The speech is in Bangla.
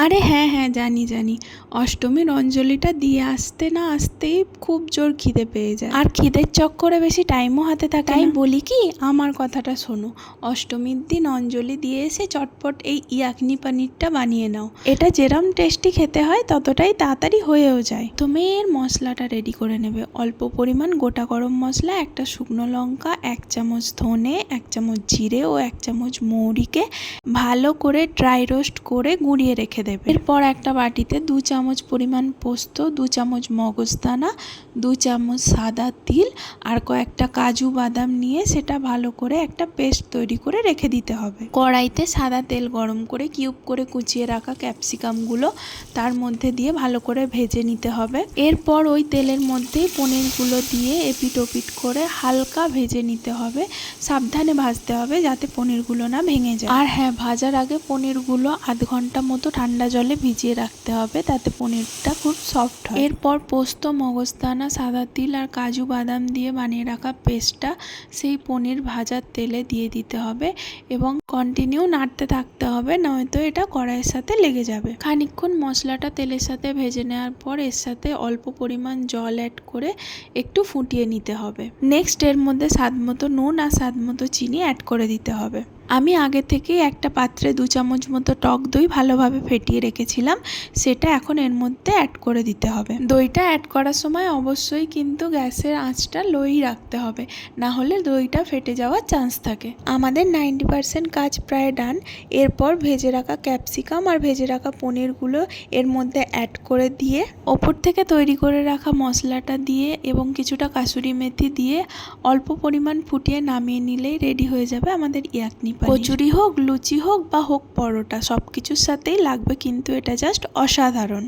আরে হ্যাঁ হ্যাঁ, জানি জানি। অষ্টমীর অঞ্জলিটা দিয়ে আসতে না আসতেই খুব জোর খিদে পেয়ে যায়, আর খিদের চক্করে বেশি টাইমও হাতে থাকে না। তাই বলি কি, আমার কথাটা শোনো, অষ্টমীর দিন অঞ্জলি দিয়ে এসে চটপট এই ইয়াকনি পনিরটা বানিয়ে নাও। এটা যেরম টেস্টি খেতে হয় ততটাই তাড়াতাড়ি হয়েও যায়। তুমি এর মশলাটা রেডি করে নেবে। অল্প পরিমাণ গোটা গরম মশলা, একটা শুকনো লঙ্কা, 1 চামচ ধনে, 1 চামচ জিরে ও 1 চামচ মৌরিকে ভালো করে ড্রাই রোস্ট করে গুঁড়িয়ে রেখে দেবে। এরপর একটা বাটিতে 2 চামচ পরিমাণ পোস্ত, 2 চামচ মগজদানা, 2 চামচ সাদা তিল আর কয়েকটা কাজু বাদাম নিয়ে সেটা ভালো করে একটা পেস্ট তৈরি করে রেখে দিতে হবে। কড়াইতে সাদা তেল গরম করে কিউব করে কুচিয়ে রাখা ক্যাপসিকামগুলো তার মধ্যে দিয়ে ভালো করে ভেজে নিতে হবে। এরপর ওই তেলের মধ্যেই পনিরগুলো দিয়ে এপিট ওপিট করে হালকা ভেজে নিতে হবে। সাবধানে ভাজতে হবে যাতে পনিরগুলো না ভেঙে যায়। আর হ্যাঁ, ভাজার আগে পনিরগুলো আধ ঘন্টা মতো ঠান্ডা জলে ভিজিয়ে রাখতে হবে, তাতে পনিরটা খুব সফট হয়। এরপর পোস্ত, মগজদানা, সাদা তিল আর কাজু বাদাম দিয়ে বানিয়ে রাখা পেস্টটা সেই পনির ভাজার তেলে দিয়ে দিতে হবে এবং কন্টিনিউ নাড়তে থাকতে হবে, নয়তো এটা কড়াইয়ের সাথে লেগে যাবে। খানিকক্ষণ মশলাটা তেলের সাথে ভেজে নেওয়ার পর এর সাথে অল্প পরিমাণ জল অ্যাড করে একটু ফুটিয়ে নিতে হবে। নেক্সট এর মধ্যে স্বাদ মতো নুন আর স্বাদ মতো চিনি অ্যাড করে দিতে হবে। আমি আগে থেকেই একটা পাত্রে 2 চামচ মতো টক দই ভালোভাবে ফেটিয়ে রেখেছিলাম, সেটা এখন এর মধ্যে অ্যাড করে দিতে হবে। দইটা অ্যাড করার সময় অবশ্যই কিন্তু গ্যাসের আঁচটা লোই রাখতে হবে, না হলে দইটা ফেটে যাওয়ার চান্স থাকে। আমাদের 90% কাজ প্রায় ডান। এরপর ভেজে রাখা ক্যাপসিকাম আর ভেজে রাখা পনিরগুলো এর মধ্যে অ্যাড করে দিয়ে ওপর থেকে তৈরি করে রাখা মশলাটা দিয়ে এবং কিছুটা কাসুরি মেথি দিয়ে অল্প পরিমাণ ফুটিয়ে নামিয়ে নিলেই রেডি হয়ে যাবে আমাদের ইয়াকনি পনির। কচুরি হোক, লুচি হোক বা হোক পরোটা, সব কিছুর সাথেই লাগবে কিন্তু এটা জাস্ট অসাধারণ।